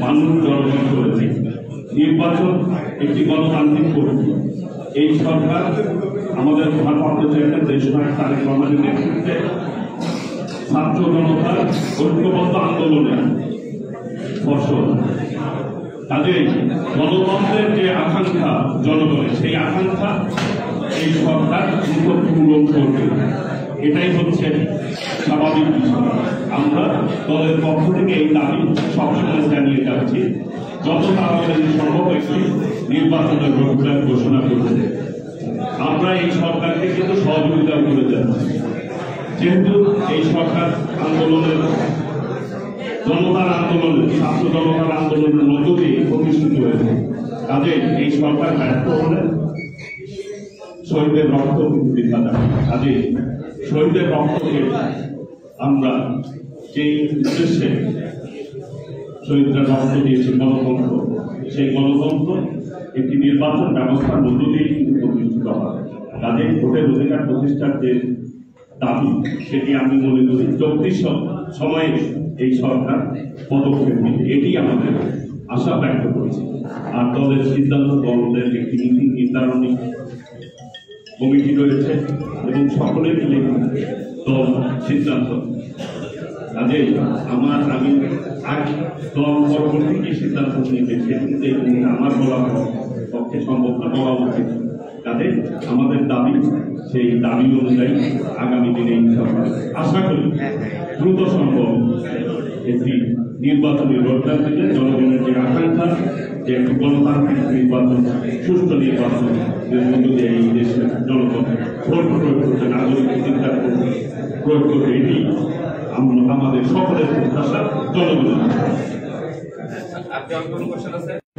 মানুষ জনগণ করেছে। নির্বাচন একটি গণতান্ত্রিক প্রক্রিয়া। এই সরকার আমাদের ভারপ্রাপ্ত চেয়ারম্যান দেশনায়ক তারেক রহমানের নেতৃত্বে ছাত্র জনতার ঐক্যবদ্ধ আন্দোলনের ফসল। তাদের গণতন্ত্রের যে আকাঙ্ক্ষা জনগণের, সেই আকাঙ্ক্ষা এই সরকার পূরণ করবে, এটাই হচ্ছে স্বাভাবিক বিষয়। আমরা দলের পক্ষ থেকে এই দাবি সবসময় জানিয়ে যাচ্ছি, যত তাড়াতাড়ি সম্ভব একটি নির্বাচনের রোডম্যাপ ঘোষণা করছে। আমরা এই সরকারকে কিন্তু সহযোগিতা করে যাচ্ছি, যেহেতু এই সরকার আন্দোলনের জনতার আন্দোলনের ছাত্র জনতার আন্দোলনের মধ্য দিয়ে প্রতিষ্ঠিত হয়েছে। কাজে এই সরকার ব্যর্থ হলে শহীদের রক্ত কিন্তু বৃথা যাবে। কাজে শহীদের রক্তকে আমরা যে উদ্দেশ্যে শহীদরা রক্ত দিয়েছে গণতন্ত্র, সেই গণতন্ত্র একটি নির্বাচন ব্যবস্থার মধ্য দিয়ে কিন্তু প্রতিষ্ঠিত হয়। কাজে ভোটের অধিকার প্রতিষ্ঠার যে দাবি, সেটি আমি মনে করি চলতি সময়ে এই সরকার পদক্ষেপ নিবে, এটি আমাদের আশা ব্যক্ত করেছে। আর দলের সিদ্ধান্ত, দলের একটি নীতি নির্ধারণী কমিটি রয়েছে এবং সকলে মিলে দল সিদ্ধান্ত। কাজেই আমি দল পরবর্তী কি সিদ্ধান্ত নিবে সেটিতে আমার বলা পক্ষে সম্ভব না, বলা উচিত। কাজে আমাদের দাবি, সেই দাবি অনুযায়ী আগামী দিনে ইনশাআল্লাহ আশা করি দ্রুত সম্ভব একটি নির্বাচনী রোডম্যাপ থেকে জনগণের যে আকাঙ্ক্ষা, যে একটি গণতান্ত্রিক নির্বাচন, সুষ্ঠু নির্বাচন মধ্য দিয়ে এই দেশের জনগণ ভোট প্রয়োগ করতে, নাগরিক চিন্তা প্রয়োগ করতে, এটি আমাদের সকলের প্রত্যাশা জনগণের।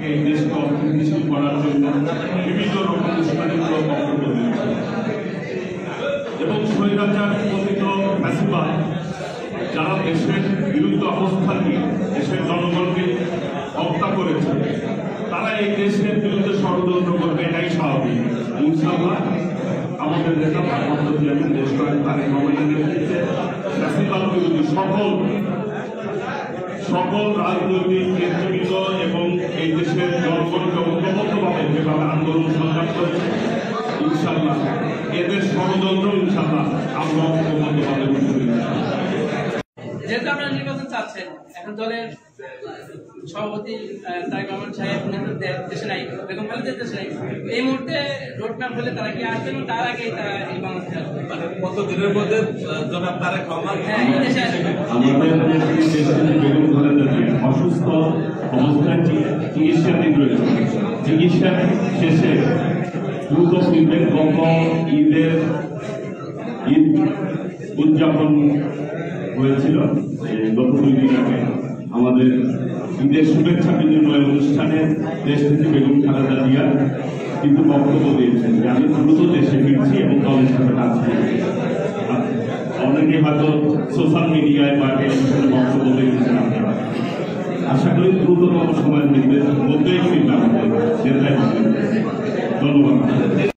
এই দেশকে অর্থনীতিশীল করার জন্য বিভিন্ন রকম উস্কানিমূলক বক্তব্য দিয়েছে এবং স্বৈরাচার পতিত ফ্যাসিবাদ যারা দেশের বিরুদ্ধে অবস্থান নিয়ে দেশের জনগণকে হত্যা করেছে, তারা এই দেশের বিরুদ্ধে ষড়যন্ত্র করবে, এটাই স্বাভাবিক। ইনশাআল্লাহ আমাদের নেতা ভারপ্রাপ্ত চেয়ারম্যান দেশনায়ক তারেক রহমানের নেতৃত্বে ফ্যাসিবাদ বিরোধী সকল রাজনৈতিক নেতৃবৃন্দ এবং এই দেশের জনগণকে ঐক্যবদ্ধভাবে যেভাবে আন্দোলন সংগ্রাম করেছে, ইনশাআল্লাহ এদের ষড়যন্ত্র ইনশাআল্লাহ আমরা ঐক্যবদ্ধভাবে যেহেতু আপনারা নির্বাচন চাচ্ছেন, এখন দলের সভাপতি তারেক রহমান সাহেব দেশে নাই, বেগম খালেদা দেশে নাই, এই মুহূর্তে রোডম্যাপ হলে তারা কি আসবেন? তার আগেই তারা এই বাংলাদেশে আসবে কত দিনের মধ্যে জনাব তারেক রহমান দেশে আসবে? অসুস্থ অবস্থায় চিকিৎসাধীন রয়েছে, চিকিৎসা শেষে দ্রুত ফিরবেন। ঈদ উদযাপন হয়েছিল গত 2 দিন আগে। আমাদের ঈদের শুভেচ্ছা বিনিময় অনুষ্ঠানে দেশ থেকে বেগম খালেদা জিয়া কিন্তু বক্তব্য দিয়েছেন যে আমি দ্রুত দেশে ফিরছি এবং দলের সাথে কাজ করছি। অনেকে হয়তো সোশ্যাল মিডিয়ায় বা টেলিভিশনে বক্তব্য দিয়েছেন, আশা করি দ্রুততম সময়ের মধ্যেই ফিরবে আমাদের। ধন্যবাদ।